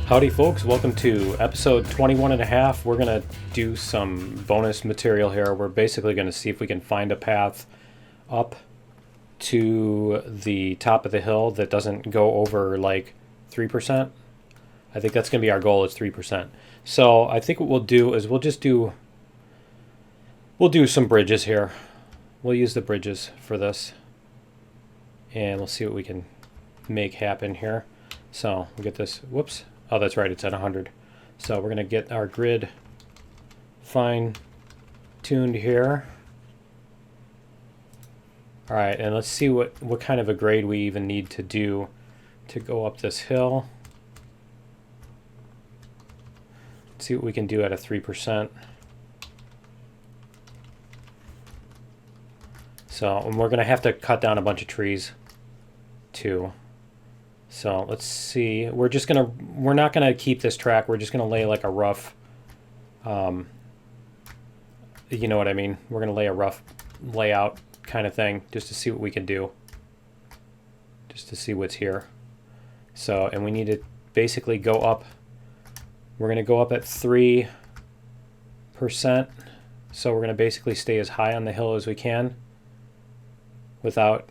Howdy folks, welcome to episode 21.5. We're going to do some bonus material here. We're basically going to see if we can find a path up to the top of the hill that doesn't go over like 3%. I think that's going to be our goal, is 3%. So I think what we'll do is we'll do some bridges here. We'll use the bridges for this. And we'll see what we can make happen here. So we'll get this, whoops. Oh, that's right, it's at 100. So we're going to get our grid fine-tuned here. All right, and let's see what kind of a grade we even need to do to go up this hill. Let's see what we can do at a 3%. So, and we're going to have to cut down a bunch of trees too. So let's see, we're not gonna keep this track, we're just gonna lay like a rough, you know what I mean, we're gonna lay a rough layout kind of thing just to see what we can do, just to see what's here. So, and we need to basically go up, we're gonna go up at 3%, so we're gonna basically stay as high on the hill as we can without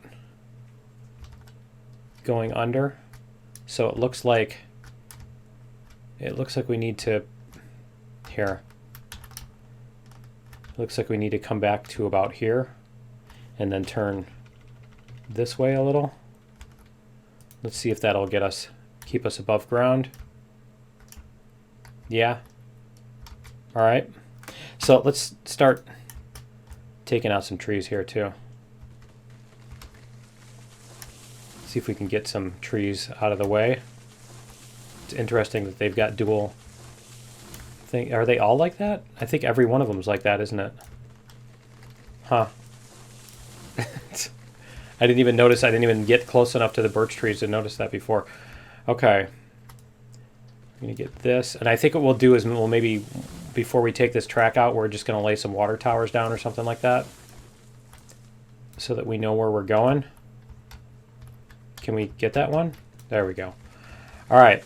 going under. So it looks like we need to, here, it looks like we need to come back to about here and then turn this way a little. Let's see if that'll keep us above ground. Yeah. All right. So let's start taking out some trees here too. See if we can get some trees out of the way. It's interesting that they've got dual thing. Are they all like that? I think every one of them is like that, isn't it? Huh. I didn't even notice. I didn't even get close enough to the birch trees to notice that before. Okay. I'm going to get this. And I think what we'll do is we'll maybe, before we take this track out, we're just going to lay some water towers down or something like that, so that we know where we're going. Can we get that one? There we go. All right.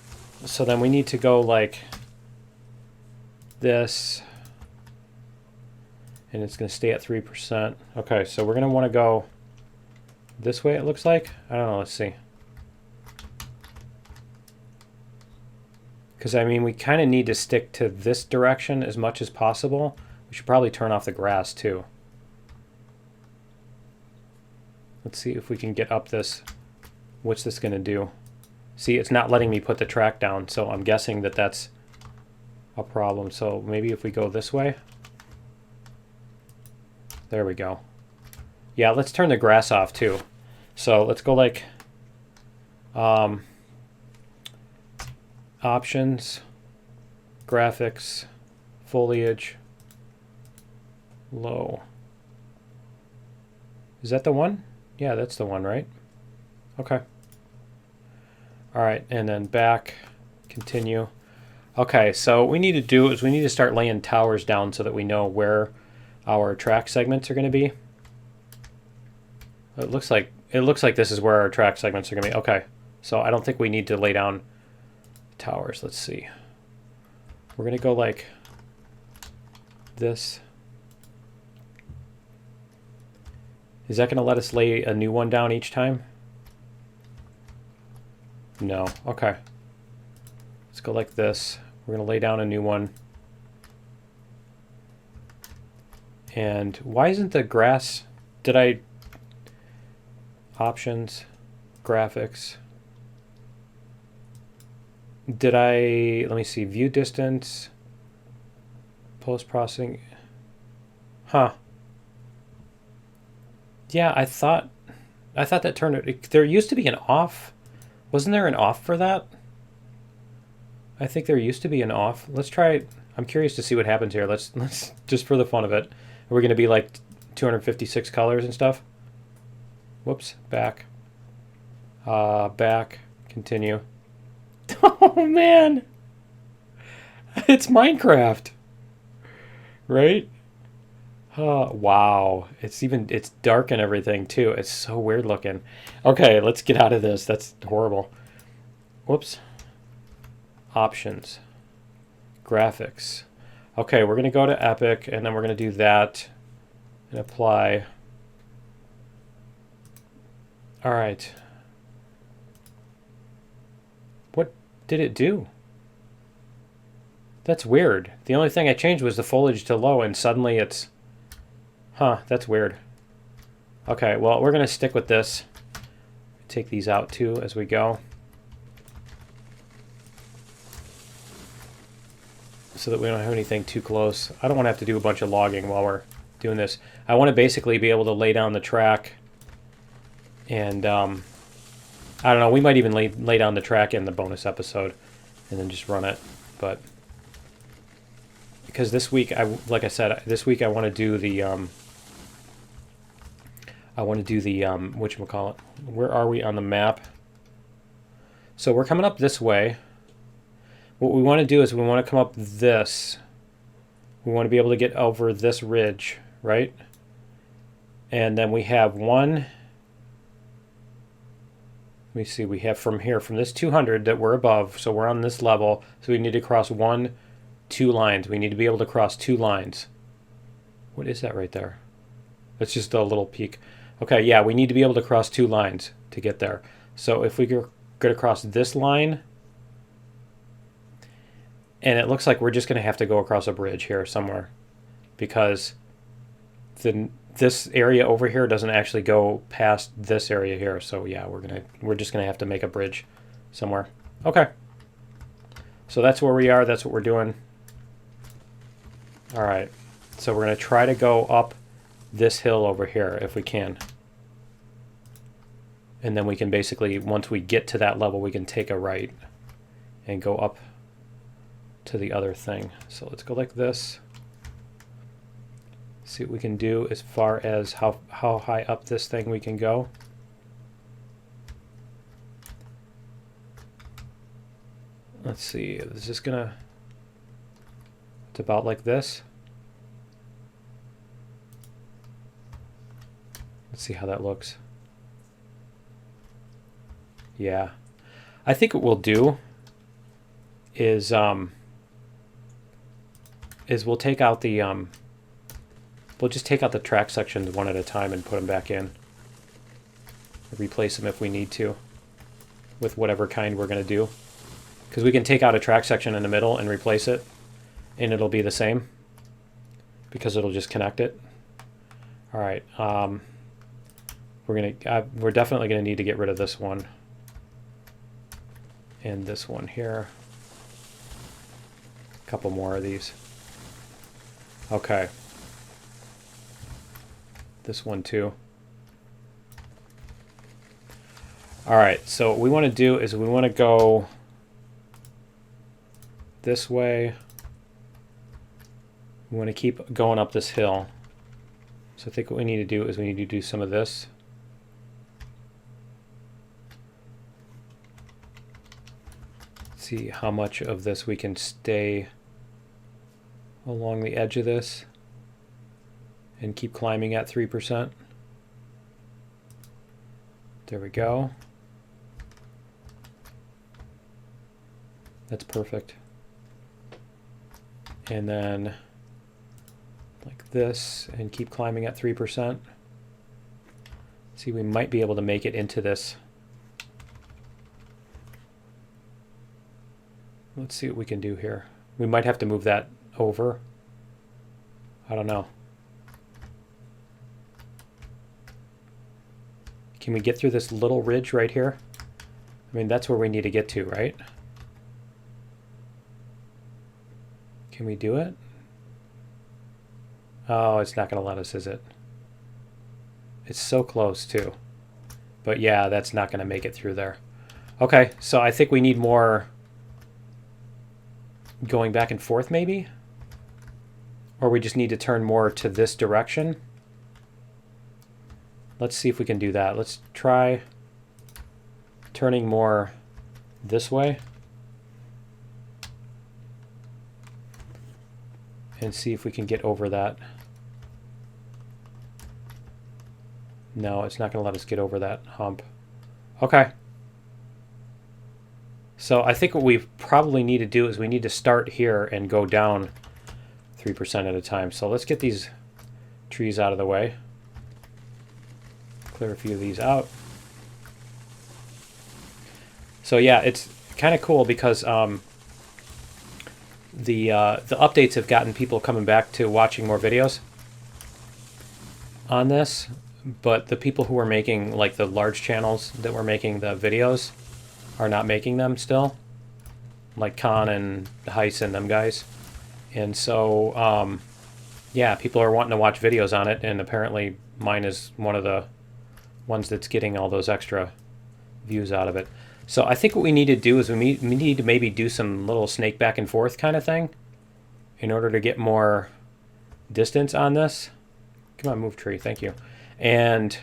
So then we need to go like this. And it's going to stay at 3%. Okay, so we're going to want to go this way, it looks like. I don't know. Let's see. Because, I mean, we kind of need to stick to this direction as much as possible. We should probably turn off the grass, too. Let's see if we can get up this. What's this going to do? See, it's not letting me put the track down, so I'm guessing that that's a problem. So maybe if we go this way. There we go. Yeah, let's turn the grass off too. So let's go like options, graphics, foliage, low. Is that the one? Yeah, that's the one, right? Okay. All right, and then back, continue. Okay, so what we need to do is we need to start laying towers down so that we know where our track segments are going to be. It looks like this is where our track segments are going to be. Okay, so I don't think we need to lay down towers. Let's see. We're going to go like this. Is that going to let us lay a new one down each time? No. Okay. Let's go like this. We're going to lay down a new one. And why isn't the grass... Options, graphics. Let me see, view distance, post-processing. Huh. Yeah, I thought that turned it. There used to be an off. Wasn't there an off for that? I think there used to be an off. Let's try it. I'm curious to see what happens here. Let's just for the fun of it. Are we going to be like 256 colors and stuff? Whoops, back. Back, continue. Oh man. It's Minecraft. Right? Wow. It's dark and everything too. It's so weird looking. Okay, let's get out of this. That's horrible. Whoops. Options. Graphics. Okay, we're going to go to Epic, and then we're going to do that and apply. All right. What did it do? That's weird. The only thing I changed was the foliage to low, and suddenly it's... Huh, that's weird. Okay, well, we're going to stick with this. Take these out, too, as we go. So that we don't have anything too close. I don't want to have to do a bunch of logging while we're doing this. I want to basically be able to lay down the track. And, I don't know, we might even lay down the track in the bonus episode. And then just run it. But... because this week, like I said, this week I want to do the, whatchamacallit, where are we on the map? So we're coming up this way. What we want to do is we want to come up this. We want to be able to get over this ridge, right? And then we have one, let me see, we have from here, from this 200 that we're above, so we're on this level, so we need to cross 2 lines. We need to be able to cross 2 lines. What is that right there? That's just a little peak. Okay, yeah, we need to be able to cross 2 lines to get there. So if we go across this line, and it looks like we're just going to have to go across a bridge here somewhere, because this area over here doesn't actually go past this area here. So yeah, we're just going to have to make a bridge somewhere. Okay. So that's where we are. That's what we're doing. All right, so we're going to try to go up this hill over here if we can. And then we can basically, once we get to that level, we can take a right and go up to the other thing. So let's go like this. See what we can do as far as how high up this thing we can go. Let's see, is this gonna... It's about like this. Let's see how that looks. Yeah. I think what we'll do is we'll take out the we'll just take out the track sections one at a time and put them back in. Replace them if we need to with whatever kind we're going to do. Because we can take out a track section in the middle and replace it, and it'll be the same because it'll just connect it. All right, we're definitely gonna need to get rid of this one and this one here. A couple more of these. Okay. This one too. All right, so what we want to do is we want to go this way. We want to keep going up this hill. So I think what we need to do is we need to do some of this. See how much of this we can stay along the edge of this and keep climbing at 3%. There we go. That's perfect. And then like this, and keep climbing at 3%. See, we might be able to make it into this. Let's see what we can do here. We might have to move that over. I don't know. Can we get through this little ridge right here? I mean, that's where we need to get to, right? Can we do it? Oh, it's not going to let us, is it? It's so close, too. But yeah, that's not going to make it through there. Okay, so I think we need more going back and forth, maybe? Or we just need to turn more to this direction. Let's see if we can do that. Let's try turning more this way. And see if we can get over that. No, it's not going to let us get over that hump. Okay. So I think what we probably need to do is we need to start here and go down 3% at a time. So let's get these trees out of the way. Clear a few of these out. So yeah, it's kind of cool because the updates have gotten people coming back to watching more videos on this, but the people who are making, like the large channels that were making the videos, are not making them still, like Khan and Heiss and them guys. And so yeah, people are wanting to watch videos on it, and apparently mine is one of the ones that's getting all those extra views out of it. So I think what we need to do is we need to maybe do some little snake back and forth kind of thing in order to get more distance on this. Come on, move tree, thank you. And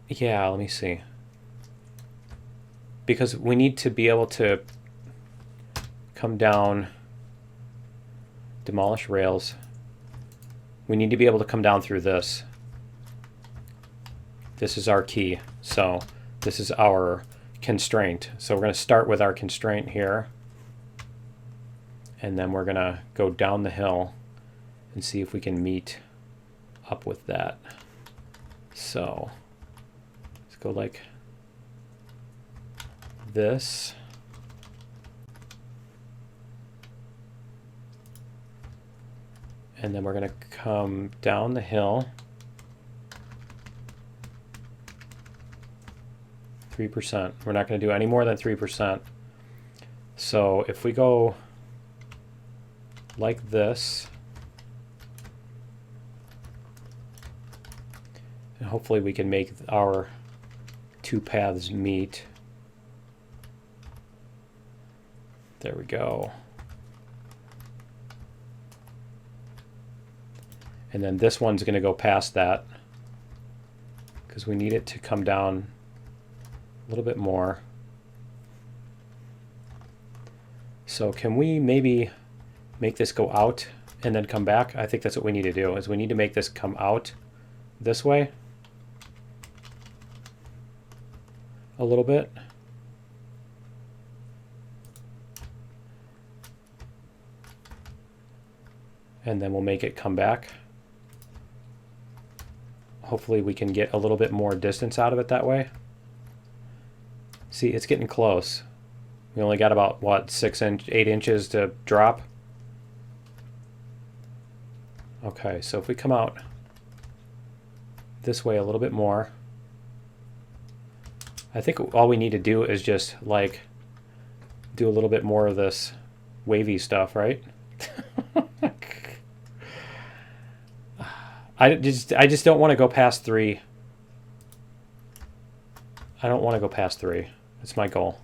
yeah, let me see. Because we need to be able to come down, demolish rails. We need to be able to come down through this. This is our key. So this is our constraint. So we're going to start with our constraint here. And then we're going to go down the hill and see if we can meet up with that. So let's go like this. And then we're going to come down the hill. 3%. We're not going to do any more than 3%. So if we go like this, and hopefully we can make our two paths meet. There we go. And then this one's going to go past that because we need it to come down a little bit more. So can we maybe make this go out and then come back? I think that's what we need to do, is we need to make this come out this way a little bit. And then we'll make it come back. Hopefully we can get a little bit more distance out of it that way. See, it's getting close. We only got about, what, 8 inches to drop? Okay, so if we come out this way a little bit more, I think all we need to do is just, like, do a little bit more of this wavy stuff, right? I just don't want to go past 3. I don't want to go past 3. That's my goal,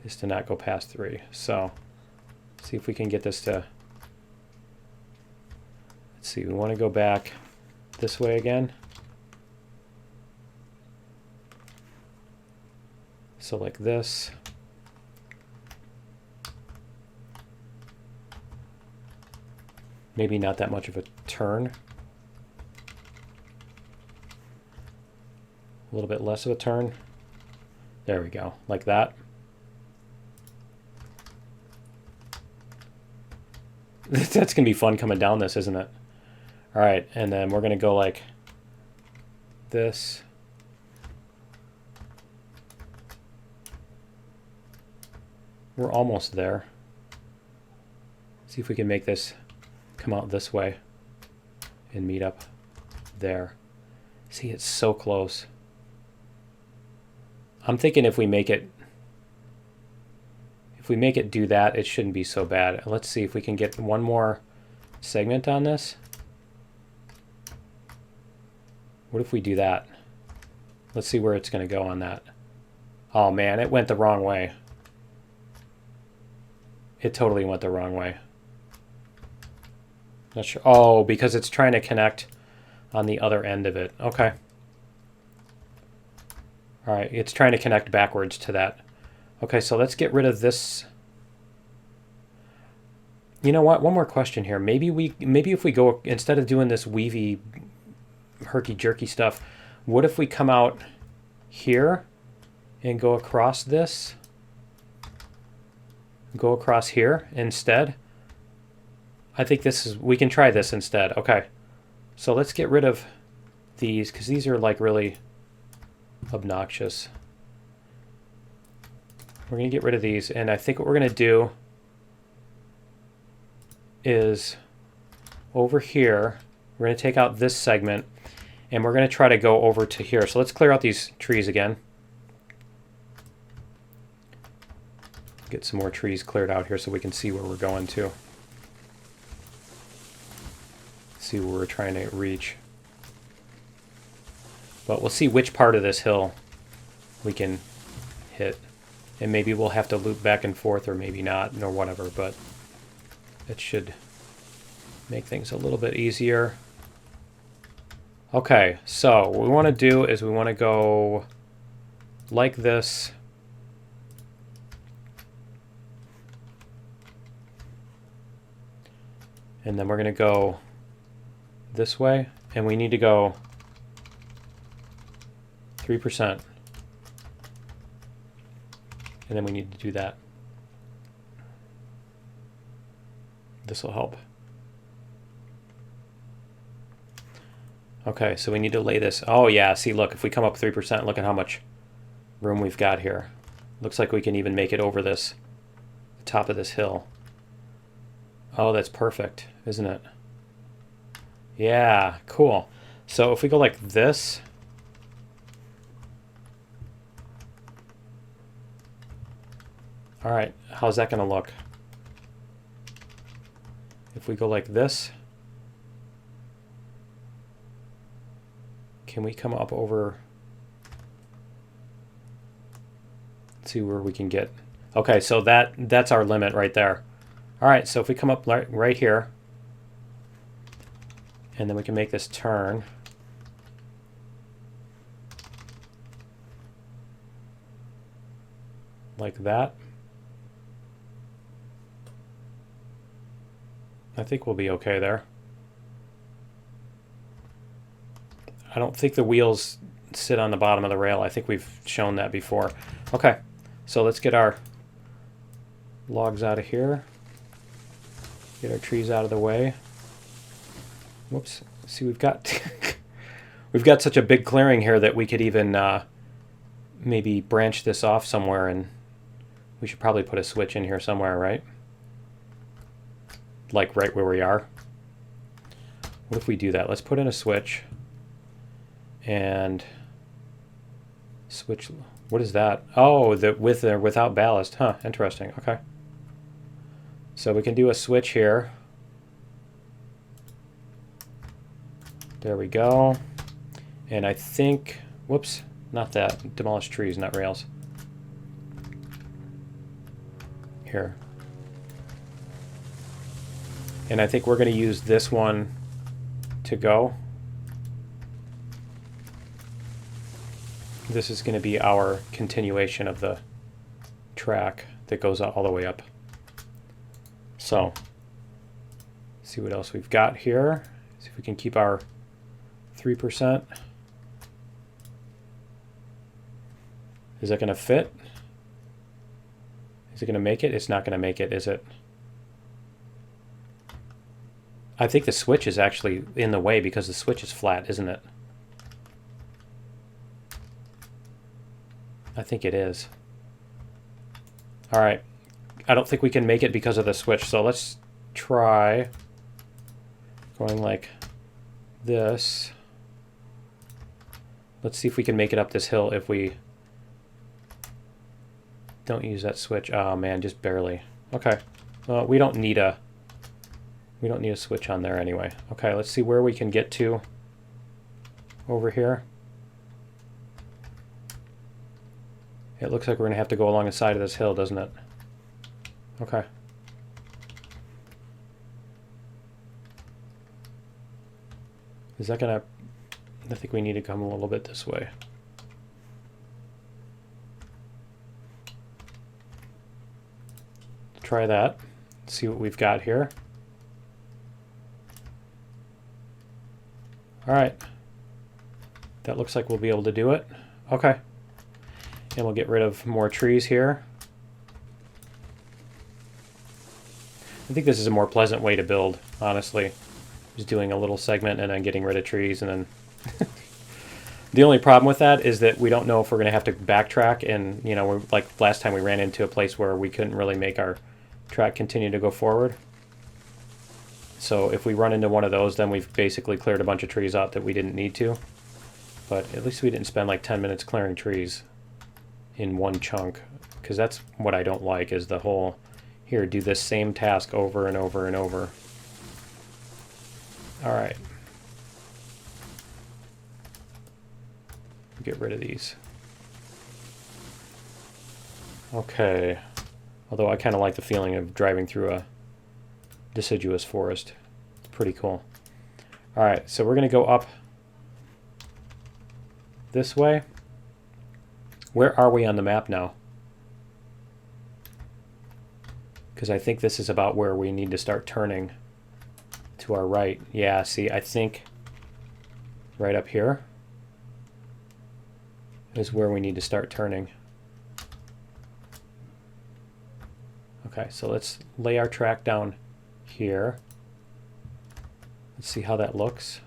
is to not go past 3. So see if we can get this to, let's see, we want to go back this way again. So like this. Maybe not that much of a turn. A little bit less of a turn. There we go, like that. That's gonna be fun coming down this, isn't it? All right, and then we're gonna go like this. We're almost there. See if we can make this come out this way and meet up there. See, it's so close. I'm thinking if we make it do that, it shouldn't be so bad. Let's see if we can get one more segment on this. What if we do that? Let's see where it's going to go on that. Oh man, it went the wrong way. It totally went the wrong way. Not sure. Oh, because it's trying to connect on the other end of it. Okay. All right, it's trying to connect backwards to that. Okay, so let's get rid of this. You know what? One more question here. Maybe if we go, instead of doing this weavy, herky-jerky stuff, what if we come out here and go across this. Go across here instead. I think this is, we can try this instead. Okay. So let's get rid of these because these are like really obnoxious. We're going to get rid of these, and I think what we're going to do is over here, we're going to take out this segment, and we're going to try to go over to here. So let's clear out these trees again. Get some more trees cleared out here so we can see where we're going to. See where we're trying to reach. But we'll see which part of this hill we can hit. And maybe we'll have to loop back and forth, or maybe not, or whatever, but it should make things a little bit easier. Okay, so what we want to do is we want to go like this. And then we're going to go this way, and we need to go 3%. And then we need to do that. This will help. Okay, so we need to lay this. Oh yeah, see, look, if we come up 3%, look at how much room we've got here. Looks like we can even make it over this, the top of this hill. Oh, that's perfect, isn't it? Yeah, cool. So if we go like this, all right, how's that going to look? If we go like this, can we come up over? Let's see where we can get. Okay, so that's our limit right there. All right, so if we come up right here, and then we can make this turn. Like that. I think we'll be okay there. I don't think the wheels sit on the bottom of the rail. I think we've shown that before. Okay, so let's get our logs out of here. Get our trees out of the way. Whoops. See, we've got we've got such a big clearing here that we could even maybe branch this off somewhere, and we should probably put a switch in here somewhere, right? Like right where we are. What if we do that? Let's put in a switch and switch. What is that? Oh, the with or without ballast. Huh, interesting. Okay. So we can do a switch here. There we go. And I think, whoops, not that. Demolish trees, not rails. Here. And I think we're going to use this one to go. This is going to be our continuation of the track that goes all the way up. So, see what else we've got here. See if we can keep our 3%. Is that going to fit? Is it going to make it? It's not going to make it, is it? I think the switch is actually in the way because the switch is flat, isn't it? I think it is. All right. I don't think we can make it because of the switch, so let's try going like this. Let's see if we can make it up this hill if we don't use that switch. Oh man, just barely. Okay. Well, we don't need a switch on there anyway. Okay, let's see where we can get to over here. It looks like we're going to have to go along the side of this hill, doesn't it? Okay. Is that going to... I think we need to come a little bit this way. Try that. See what we've got here. All right. That looks like we'll be able to do it. Okay. And we'll get rid of more trees here. I think this is a more pleasant way to build, honestly. Just doing a little segment and then getting rid of trees, and then the only problem with that is that we don't know if we're going to have to backtrack, and you know, we're like last time we ran into a place where we couldn't really make our track continue to go forward. So if we run into one of those, then we've basically cleared a bunch of trees out that we didn't need to. But at least we didn't spend like 10 minutes clearing trees in one chunk, because that's what I don't like, is the whole, here, do this same task over and over and over. All right. Get rid of these. Okay. Although I kind of like the feeling of driving through a deciduous forest. It's pretty cool. All right, so we're going to go up this way. Where are we on the map now? Because I think this is about where we need to start turning to our right. Yeah, see, I think right up here is where we need to start turning. Okay, so let's lay our track down here. Let's see how that looks.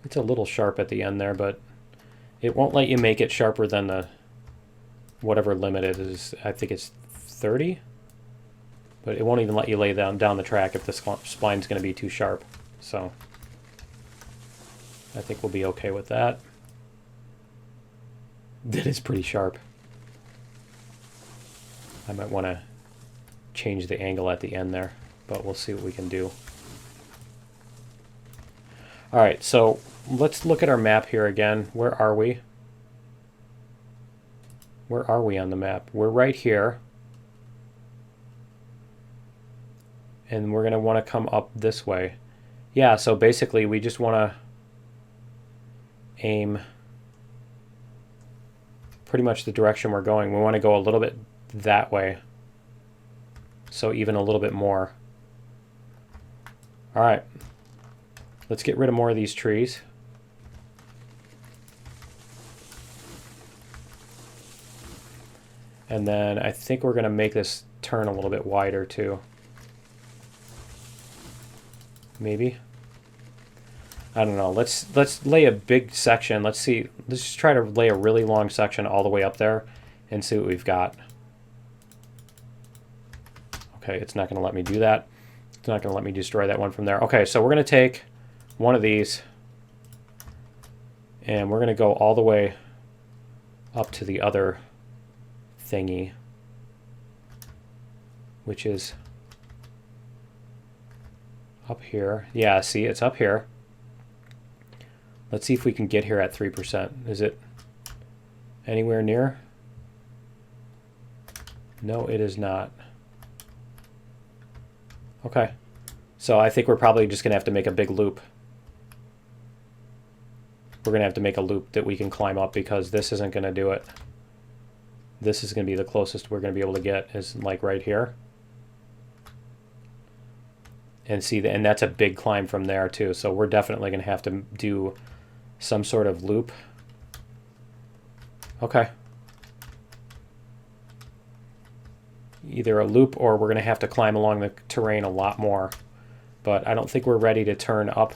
It's a little sharp at the end there, but it won't let you make it sharper than the whatever limit it is. I think it's 30, but it won't even let you lay down the track if the spline's going to be too sharp. So I think we'll be okay with that. That is pretty sharp. I might want to change the angle at the end there, but we'll see what we can do. All right, so let's look at our map here again. Where are we? Where are we on the map? We're right here. And we're going to want to come up this way. Yeah, so basically we just want to aim pretty much the direction we're going. We want to go a little bit that way. So even a little bit more. All right. Let's get rid of more of these trees. And then I think we're going to make this turn a little bit wider too. Maybe. I don't know. Let's lay a big section. Let's see. Let's just try to lay a really long section all the way up there and see what we've got. Okay, it's not going to let me do that. It's not going to let me destroy that one from there. Okay, so we're going to take one of these and we're going to go all the way up to the other thingy, which is up here. Yeah, see, it's up here. Let's see if we can get here at 3%. Is it anywhere near? No, it is not. Okay. So I think we're probably just going to have to make a big loop. We're going to have to make a loop that we can climb up, because this isn't going to do it. This is going to be the closest we're going to be able to get, is like right here. And see, and that's a big climb from there too. So we're definitely going to have to do some sort of loop. Okay. Either a loop or we're going to have to climb along the terrain a lot more. But I don't think we're ready to turn up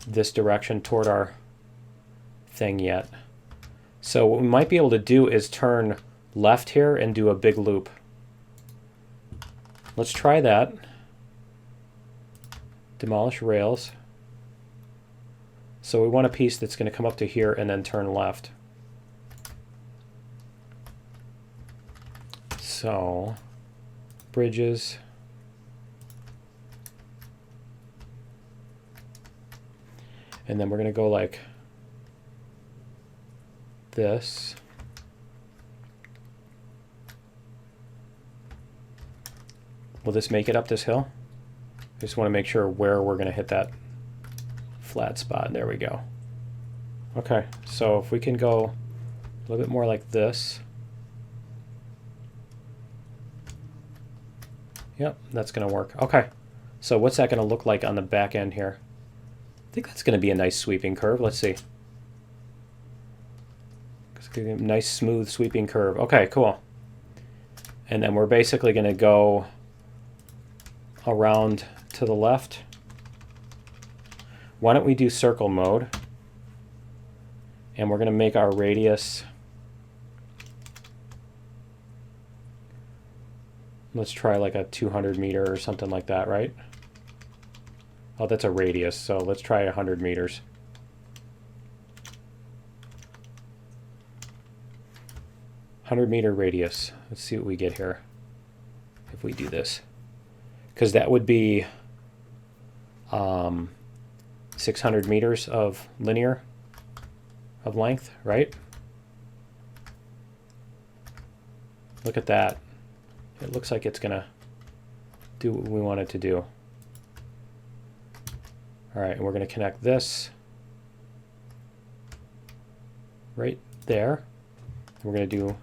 this direction toward our thing yet. So what we might be able to do is turn left here and do a big loop. Let's try that. Demolish rails. So we want a piece that's going to come up to here and then turn left. So, bridges. And then we're going to go like this. Will this make it up this hill? I just want to make sure where we're going to hit that flat spot. There we go. Okay, so if we can go a little bit more like this. Yep, that's going to work. Okay, so what's that going to look like on the back end here? think that's going to be a nice sweeping curve. Let's see. It's going to be a nice, smooth, sweeping curve. Okay, cool. And then we're basically going to go around to the left. Why don't we do circle mode? And we're going to make our radius. Let's try like a 200 meter or something like that, right? Oh, that's a radius, so let's try 100 meters. $100-meter radius. Let's see what we get here if we do this. Because that would be 600 meters of linear of length, right? Look at that. It looks like it's gonna do what we want it to do. All right, and we're gonna connect this right there. We're gonna do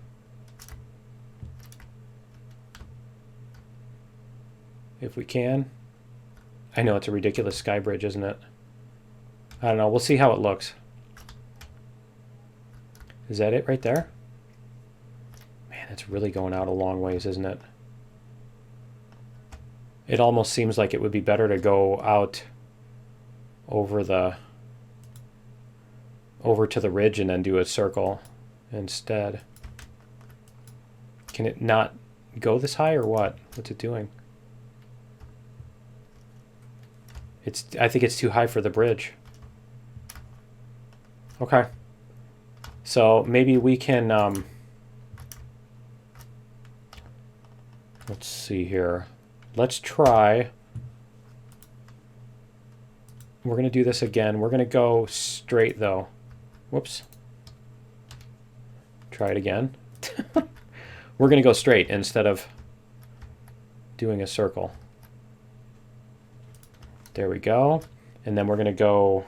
if we can. I know it's a ridiculous sky bridge, isn't it? I don't know, we'll see how it looks. Is that it right there? Man, it's really going out a long ways, isn't it? It almost seems like it would be better to go out over to the ridge and then do a circle instead. Can it not go this high or what? What's it doing? I think it's too high for the bridge. Okay. So maybe we can let's see here. Let's try. We're going to do this again. We're going to go straight though. Whoops. Try it again. We're going to go straight instead of doing a circle. There we go. And then we're going to go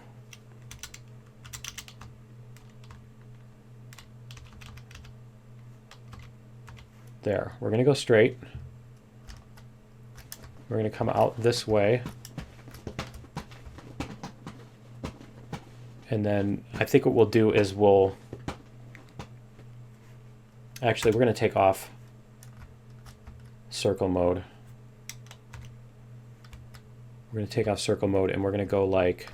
there. We're going to go straight. We're going to come out this way. And then I think what we'll do is actually we're going to take off circle mode. We're going to take off circle mode and we're going to go like,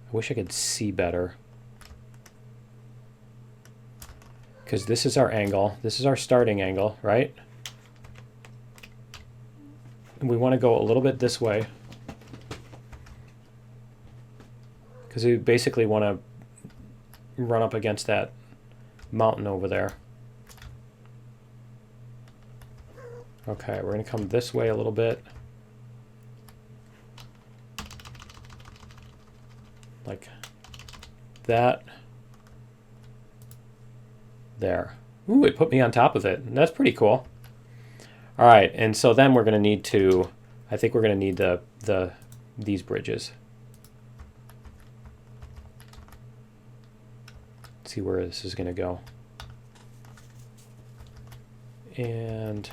I wish I could see better. Because this is our angle. This is our starting angle, right? And we want to go a little bit this way. Because we basically want to run up against that mountain over there. Okay, we're going to come this way a little bit. Like that. There. Ooh, it put me on top of it. That's pretty cool. All right, and so then we're going to need to, I think we're going to need these bridges. Let's see where this is going to go. And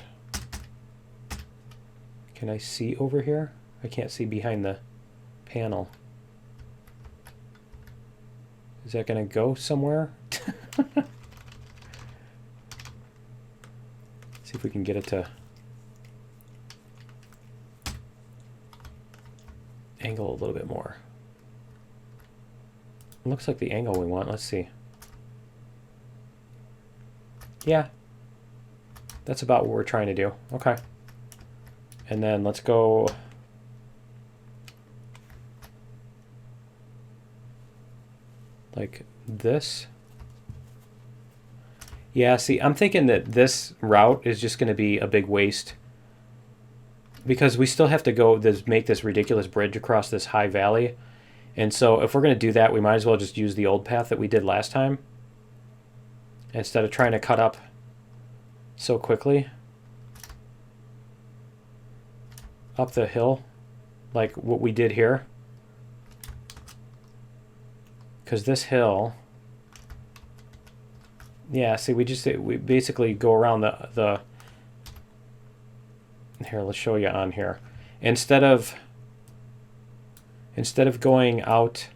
can I see over here? I can't see behind the panel. Is that going to go somewhere? See if we can get it to angle a little bit more. It looks like the angle we want. Let's see. Yeah, that's about what we're trying to do. Okay. And then let's go like this. Yeah, see, I'm thinking that this route is just going to be a big waste because we still have to go make this ridiculous bridge across this high valley. And so if we're going to do that, we might as well just use the old path that we did last time instead of trying to cut up so quickly up the hill like what we did here. Because this hill... Yeah, see, we basically go around the here, let's show you on here. Instead of instead of going out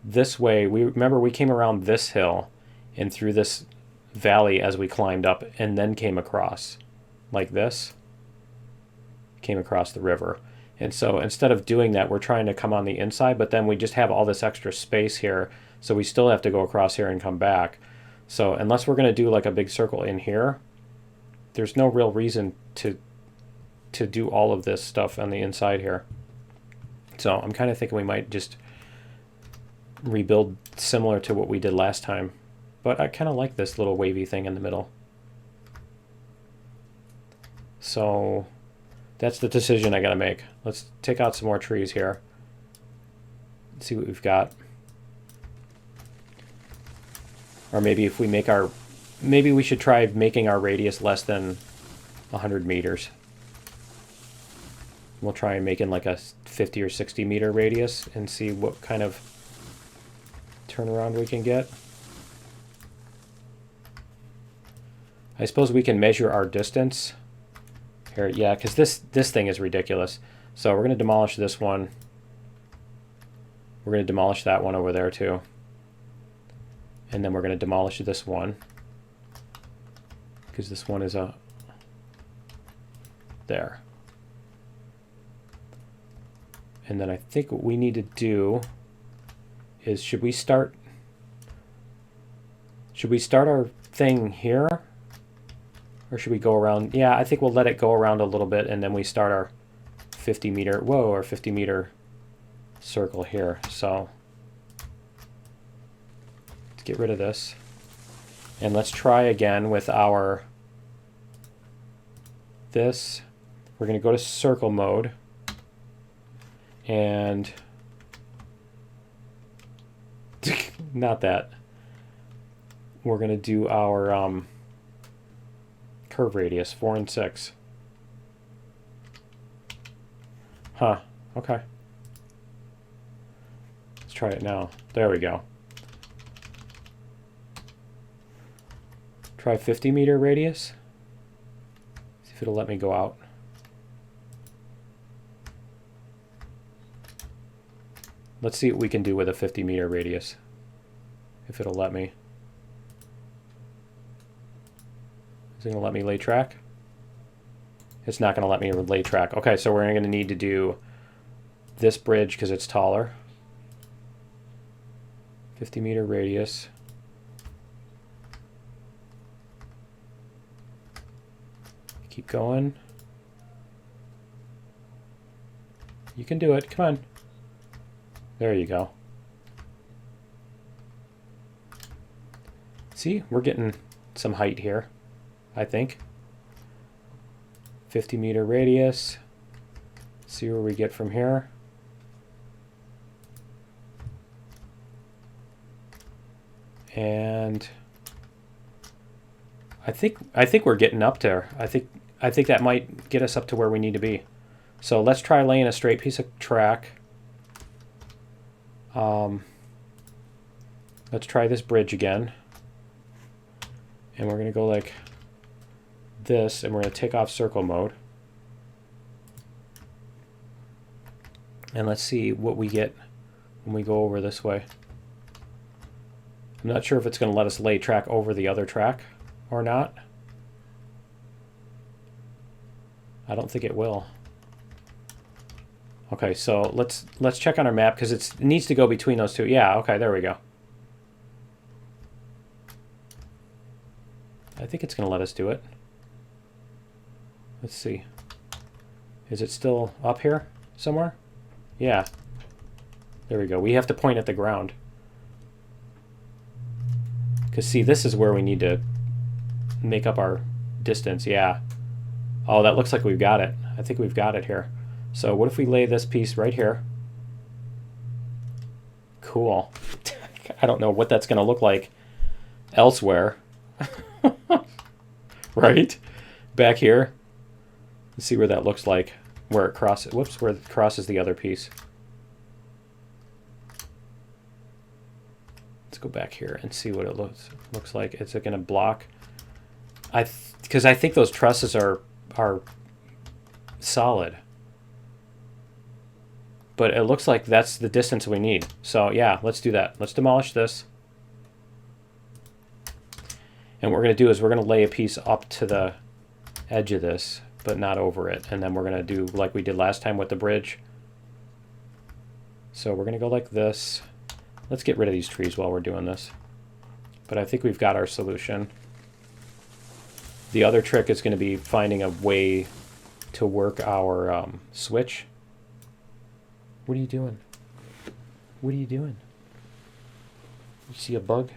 this way, we came around this hill and through this valley as we climbed up and then came across like this, came across the river. And so instead of doing that, we're trying to come on the inside, but then we just have all this extra space here, so we still have to go across here and come back. So unless we're going to do like a big circle in here, there's no real reason to do all of this stuff on the inside here. So I'm kind of thinking we might just rebuild similar to what we did last time. But I kind of like this little wavy thing in the middle. So that's the decision I got to make. Let's take out some more trees here. Let's see what we've got. Or maybe if we make our... Maybe we should try making our radius less than 100 meters. We'll try and make it like a 50 or 60 meter radius and see what kind of turnaround we can get. I suppose we can measure our distance. Here, yeah, because this thing is ridiculous. So we're going to demolish this one. We're going to demolish that one over there too. And then we're going to demolish this one. Because this one is a... There. And then I think what we need to do is, should we start our thing here? Or should we go around? Yeah, I think we'll let it go around a little bit and then we start our 50 meter, whoa, our 50 meter circle here. So let's get rid of this. And let's try again with our this. We're going to go to circle mode. And not that. We're going to do our curve radius, 4 and 6. Huh, okay. Let's try it now. There we go. Try 50 meter radius. See if it'll let me go out. Let's see what we can do with a 50 meter radius. If it'll let me. Is it going to let me lay track? It's not going to let me lay track. Okay, so we're going to need to do this bridge because it's taller. 50 meter radius. Keep going. You can do it. Come on. There you go. See, we're getting some height here, I think. 50 meter radius. See where we get from here. And I think we're getting up there. I think that might get us up to where we need to be. So let's try laying a straight piece of track. Let's try this bridge again. And we're going to go like this, and we're going to take off circle mode. And let's see what we get when we go over this way. I'm not sure if it's going to let us lay track over the other track or not. I don't think it will. Okay, so let's check on our map because it needs to go between those two. Yeah, okay, there we go. I think it's going to let us do it. Let's see. Is it still up here somewhere? Yeah. There we go. We have to point at the ground. Because see, this is where we need to make up our distance. Yeah. Oh, that looks like we've got it. I think we've got it here. So what if we lay this piece right here? Cool. I don't know what that's going to look like elsewhere. Right? Back here. Let's see where that looks like. Where it crosses. Whoops, where it crosses the other piece. Let's go back here and see what it looks like. Is it going to block? Because I think those trusses are solid. But it looks like that's the distance we need. So yeah, let's do that. Let's demolish this. And what we're going to do is we're going to lay a piece up to the edge of this, but not over it. And then we're going to do like we did last time with the bridge. So we're going to go like this. Let's get rid of these trees while we're doing this. But I think we've got our solution. The other trick is going to be finding a way to work our switch. What are you doing? What are you doing? You see a bug?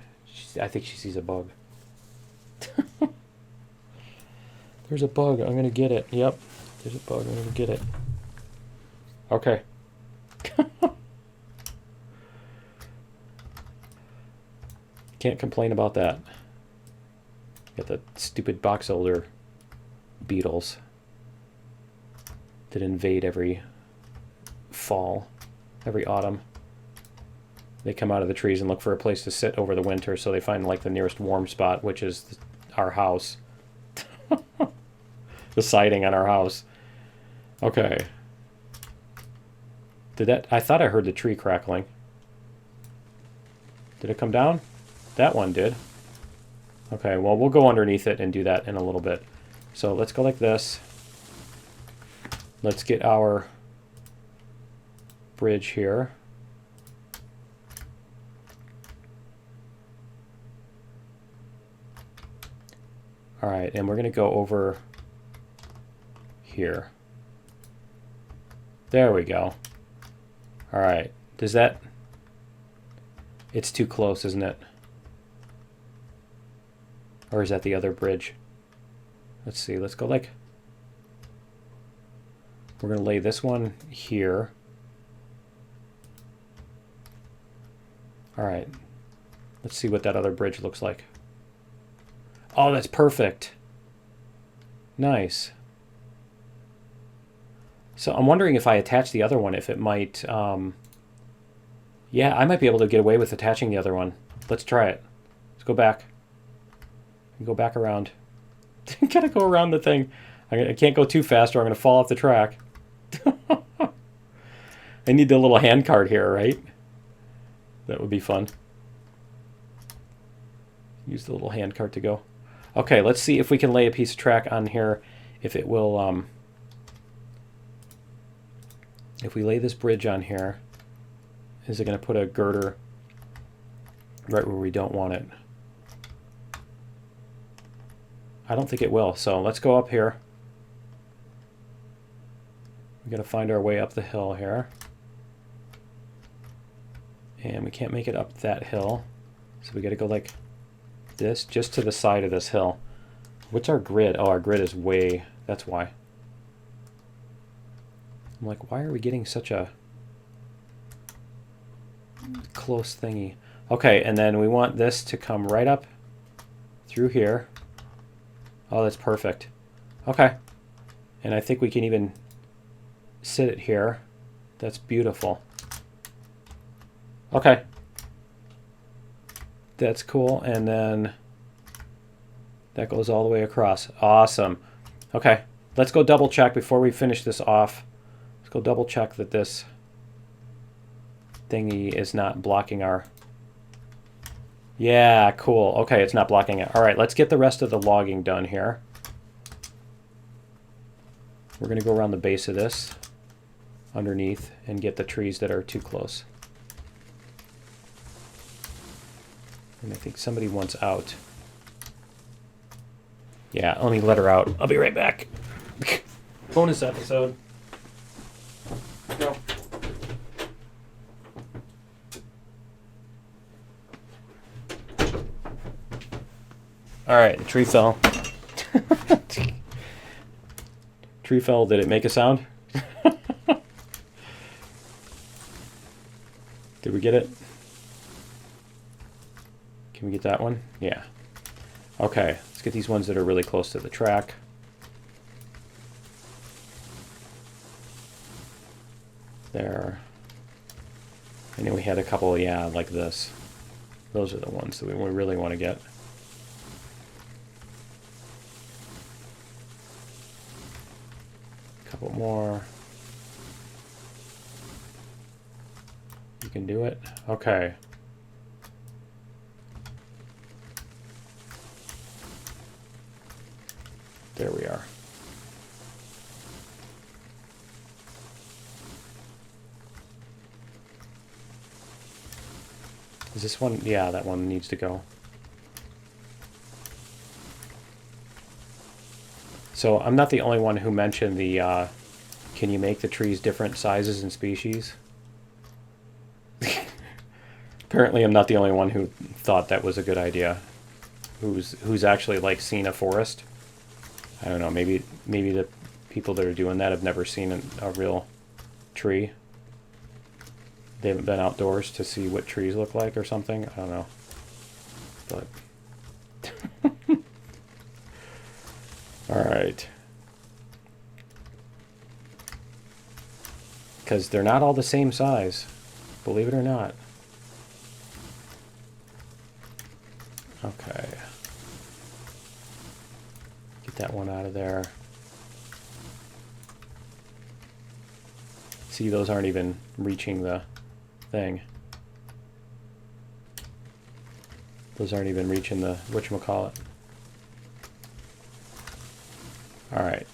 I think she sees a bug. There's a bug. I'm going to get it. Yep. There's a bug. I'm going to get it. Okay. Can't complain about that. Got the stupid box elder beetles that invade every fall, every autumn. They come out of the trees and look for a place to sit over the winter, so they find like the nearest warm spot, which is our house. The siding on our house. Okay. Did that? I thought I heard the tree crackling. Did it come down? That one did. Okay, well, we'll go underneath it and do that in a little bit. So let's go like this. Let's get our bridge here. All right, and we're going to go over here. There we go. All right, does that... It's too close, isn't it? Or is that the other bridge? Let's see, let's go like... We're going to lay this one here. All right, let's see what that other bridge looks like. Oh, that's perfect. Nice. So I'm wondering if I attach the other one, if it might... Yeah, I might be able to get away with attaching the other one. Let's try it. Let's go back. Go back around. Gotta go around the thing. I can't go too fast or I'm going to fall off the track. I need the little hand card here, right? That would be fun. Use the little hand card to go. Okay, let's see if we can lay a piece of track on here. If it will... if we lay this bridge on here, is it going to put a girder right where we don't want it? I don't think it will. So let's go up here. We're going to find our way up the hill here. And we can't make it up that hill. So we got to go like this, just to the side of this hill. What's our grid? Oh, our grid is way... That's why. I'm like, why are we getting such a close thingy? Okay, and then we want this to come right up through here. Oh, that's perfect. Okay. And I think we can even sit it here. That's beautiful. Okay. That's cool. And then that goes all the way across. Awesome. Okay. Let's go double check before we finish this off. Let's go double check that this thingy is not blocking our... Yeah, cool. Okay, it's not blocking it. All right, let's get the rest of the logging done here. We're going to go around the base of this, underneath, and get the trees that are too close. And I think somebody wants out. Yeah, let me let her out. I'll be right back. Bonus episode. Go. All right, the tree fell. Tree fell. Did it make a sound? Did we get it? Can we get that one? Yeah. Okay, let's get these ones that are really close to the track. There. I know we had a couple, yeah, like this. Those are the ones that we really want to get. Couple more. can do it. Okay. There we are. Is this one? Yeah, that one needs to go. So I'm not the only one who mentioned the, can you make the trees different sizes and species? Apparently I'm not the only one who thought that was a good idea. Who's actually like seen a forest. I don't know, maybe the people that are doing that have never seen a real tree. They haven't been outdoors to see what trees look like or something. I don't know. But all right. Because they're not all the same size, believe it or not. Okay. Get that one out of there. See, those aren't even reaching the thing. Those aren't even reaching the whatchamacallit. Alright.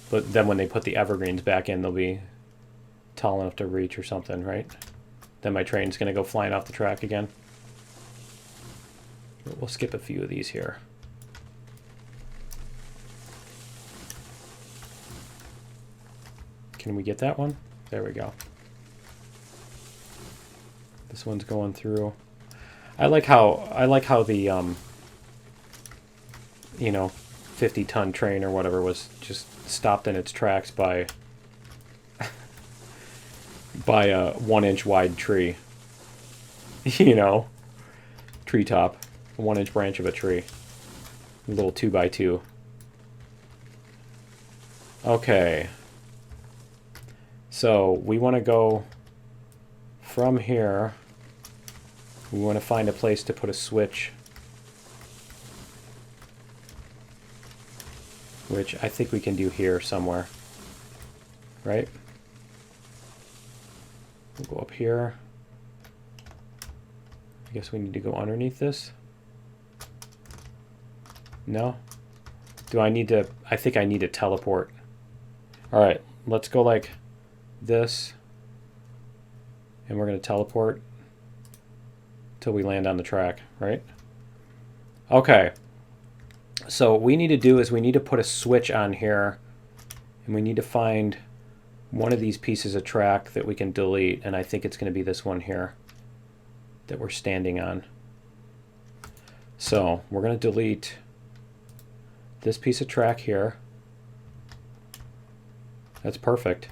But then when they put the evergreens back in, they'll be tall enough to reach or something, right? Then my train's going to go flying off the track again. But we'll skip a few of these here. Can we get that one? There we go. This one's going through. I like how the you know, 50-ton train or whatever was just stopped in its tracks by by a 1-inch wide tree. You know, treetop, a 1-inch branch of a tree, a little 2x2. Okay, so we want to go from here. We want to find a place to put a switch, which I think we can do here somewhere, right? We'll go up here. I guess we need to go underneath this. No? Do I need to? I think I need to teleport. All right, let's go like this, and we're going to teleport till we land on the track, right? Okay. So what we need to do is we need to put a switch on here, and we need to find one of these pieces of track that we can delete, and I think it's going to be this one here that we're standing on. So we're going to delete this piece of track here. That's perfect.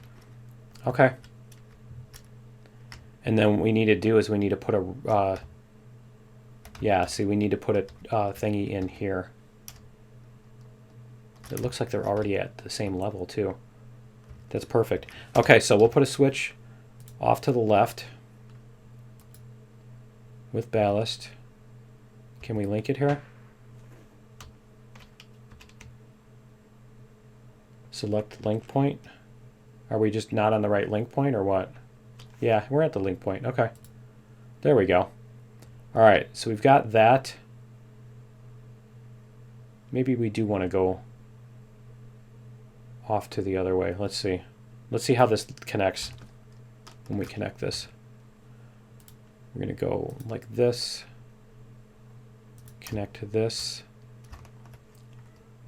Okay. And then what we need to do is we need to put a yeah, see, we need to put a thingy in here. It looks like they're already at the same level too. That's perfect. Okay, so we'll put a switch off to the left with ballast. Can we link it here? Select link point. Are we just not on the right link point or what? Yeah, we're at the link point. Okay. There we go. All right, so we've got that. Maybe we do want to go off to the other way. Let's see. Let's see how this connects when we connect this. We're going to go like this, connect to this,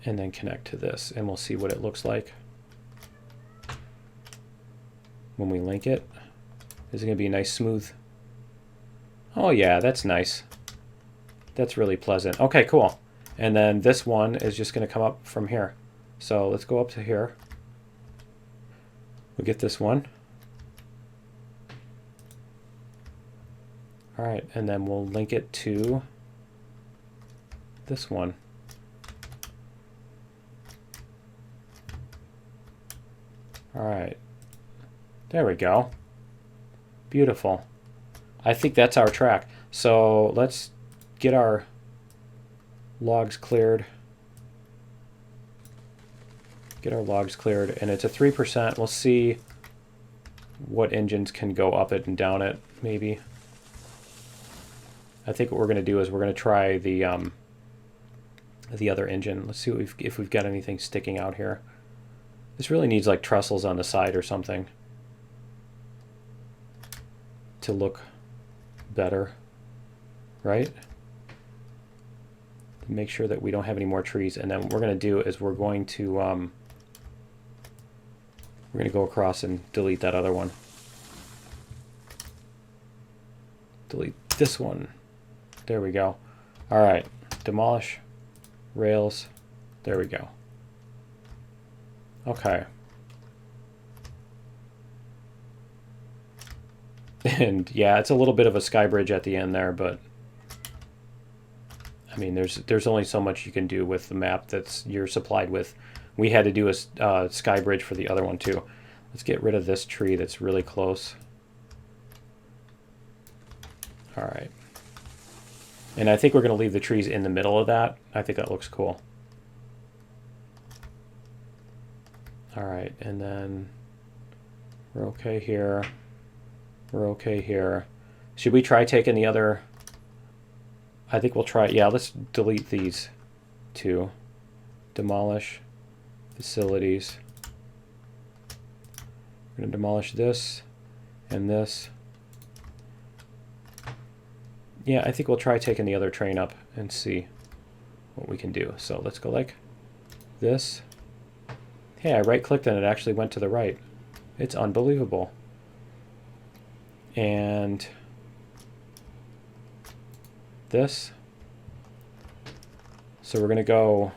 and then connect to this, and we'll see what it looks like when we link it. Is it going to be a nice smooth? Oh yeah, that's nice. That's really pleasant. Okay, cool. And then this one is just going to come up from here. So let's go up to here. We'll get this one. All right, and then we'll link it to this one. All right, there we go. Beautiful. I think that's our track. So let's get our logs cleared. Get our logs cleared, and it's a 3%. We'll see what engines can go up it and down it. maybe. I think what we're going to do is we're going to try the other engine. Let's see what if we've got anything sticking out here. This really needs like trestles on the side or something to look better, right? To make sure that we don't have any more trees. And then what we're going to do is we're going to go across and delete that other one. Delete this one. There we go. All right, demolish rails. There we go. Okay. And yeah, it's a little bit of a sky bridge at the end there, but I mean, there's only so much you can do with the map you're supplied with. We had to do a sky bridge for the other one too. Let's get rid of this tree that's really close. All right. And I think we're going to leave the trees in the middle of that. I think that looks cool. All right, and then we're okay here. We're okay here. Should we try taking the other? I think we'll try. Yeah, let's delete these two. Demolish facilities. We're going to demolish this and this. Yeah, I think we'll try taking the other train up and see what we can do. So let's go like this. Hey, I right-clicked and it actually went to the right. It's unbelievable. And this. So we're going to go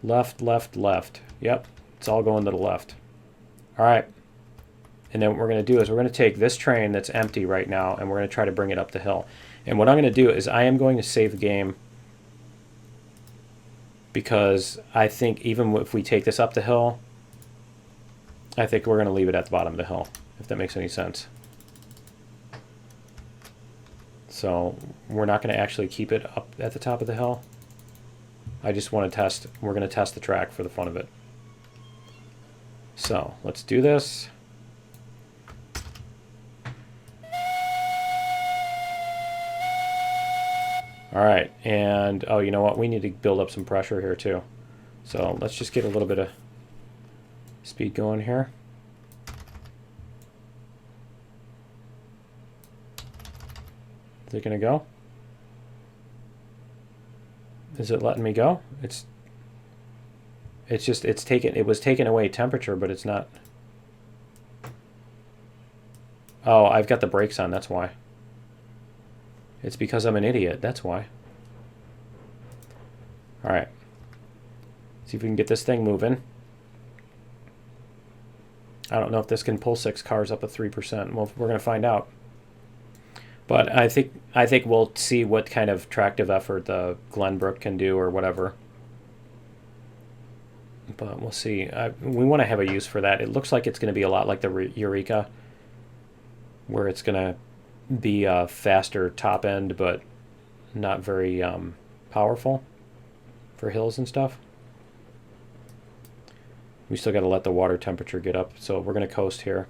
left, left, left. Yep, it's all going to the left. All right. And then what we're going to do is we're going to take this train that's empty right now and we're going to try to bring it up the hill. And what I'm going to do is I am going to save the game, because I think even if we take this up the hill, I think we're going to leave it at the bottom of the hill, if that makes any sense. So we're not going to actually keep it up at the top of the hill. I just want to test. We're going to test the track for the fun of it. So let's do this. All right, and oh, you know what? We need to build up some pressure here too. So let's just get a little bit of speed going here. Is it gonna go? Is it letting me go? It was taking away temperature, but it's not. Oh, I've got the brakes on, that's why. It's because I'm an idiot, that's why. All right. See if we can get this thing moving. I don't know if this can pull 6 cars up at 3%. Well, we're going to find out. But I think we'll see what kind of tractive effort the Glenbrook can do or whatever. But we'll see. We want to have a use for that. It looks like it's going to be a lot like the Eureka, where it's going to be a faster top end, but not very powerful for hills and stuff. We still got to let the water temperature get up, so we're going to coast here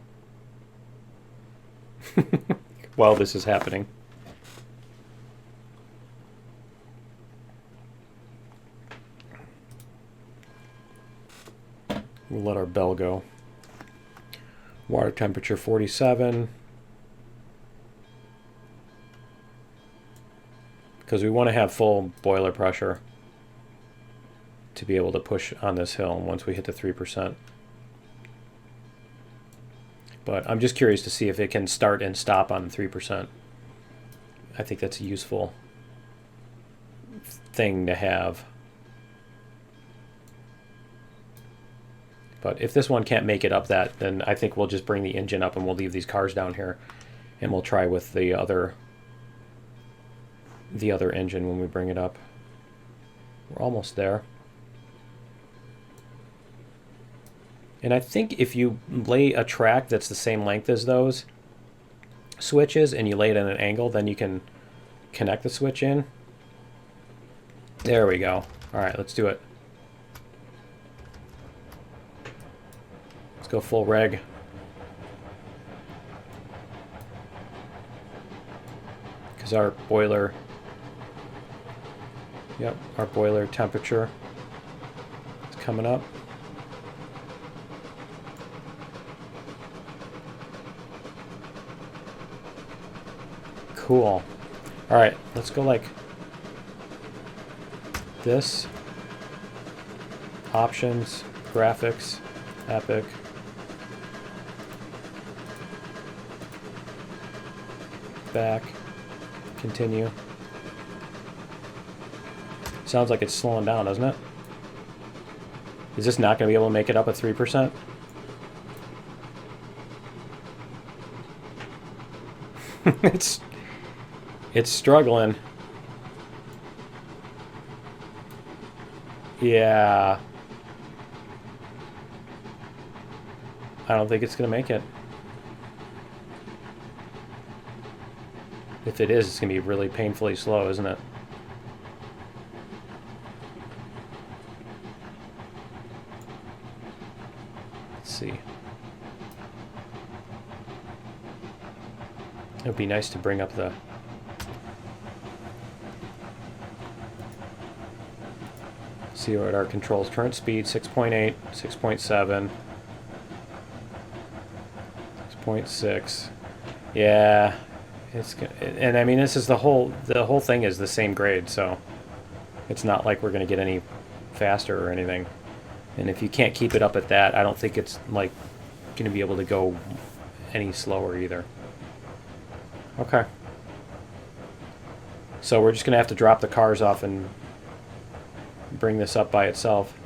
while this is happening. We'll let our bell go. Water temperature 47. Because we want to have full boiler pressure to be able to push on this hill once we hit the 3%. But I'm just curious to see if it can start and stop on 3%. I think that's a useful thing to have. But if this one can't make it up that, then I think we'll just bring the engine up and we'll leave these cars down here, and we'll try with the other engine when we bring it up. We're almost there. And I think if you lay a track that's the same length as those switches and you lay it at an angle, then you can connect the switch in. There we go. All right, let's do it. Let's go full reg. is our boiler. Yep, our boiler temperature is coming up. Cool. All right, let's go like this. Options, graphics, epic. Back, continue. Sounds like it's slowing down, doesn't it? Is this not going to be able to make it up at 3%? It's struggling. Yeah. I don't think it's going to make it. If it is, it's going to be really painfully slow, isn't it? Let's see. It would be nice to bring up the... See what our controls. Current speed, 6.8, 6.7, 6.6. Yeah. It's, and I mean, this is the whole thing is the same grade, so it's not like we're going to get any faster or anything. And if you can't keep it up at that, I don't think it's like going to be able to go any slower either. Okay. So we're just going to have to drop the cars off and bring this up by itself.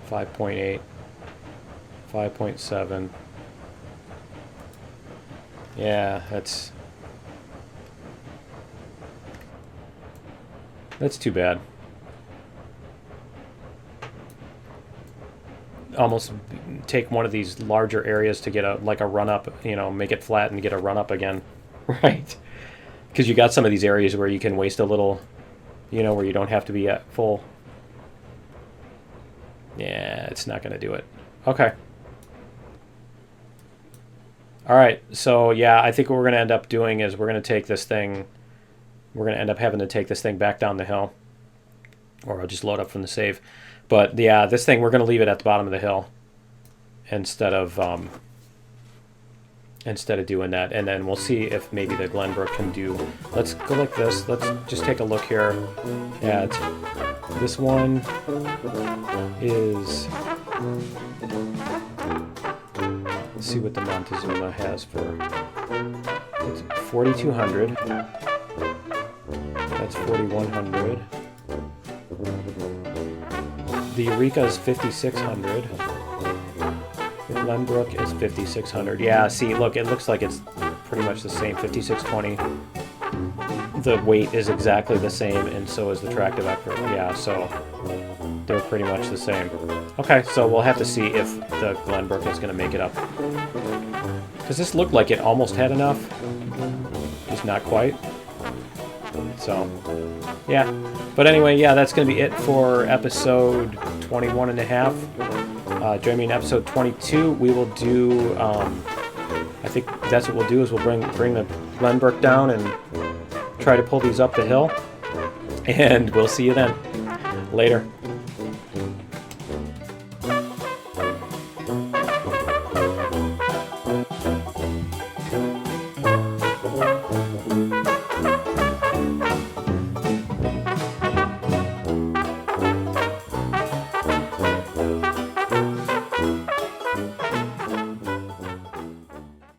5.8, 5.7. Yeah, that's too bad. Almost take one of these larger areas to get a run up, you know, make it flat and get a run up again. Right. Because you got some of these areas where you can waste a little, you know, where you don't have to be at full. Yeah, it's not going to do it. Okay. All right, so yeah, I think what we're going to end up doing is we're going to take this thing, we're going to end up having to take this thing back down the hill. Or I'll just load up from the save. But yeah, this thing, we're going to leave it at the bottom of the hill instead of doing that. And then we'll see if maybe the Glenbrook can do, let's go like this. Let's just take a look here at this one is, let's see what the Montezuma has for, it's 4,200. That's 4,100. The Eureka is 5,600. The Glenbrook is 5,600. Yeah, see, look, it looks like it's pretty much the same. 5,620. The weight is exactly the same, and so is the tractive effort. Yeah, so they're pretty much the same. Okay, so we'll have to see if the Glenbrook is going to make it up. Because this looked like it almost had enough, just not quite. So, yeah. But anyway, yeah, that's going to be it for episode 21 and a half. Join me in episode 22. We will do, I think that's what we'll do, is we'll bring the Glenbrook down and try to pull these up the hill. And we'll see you then. Later.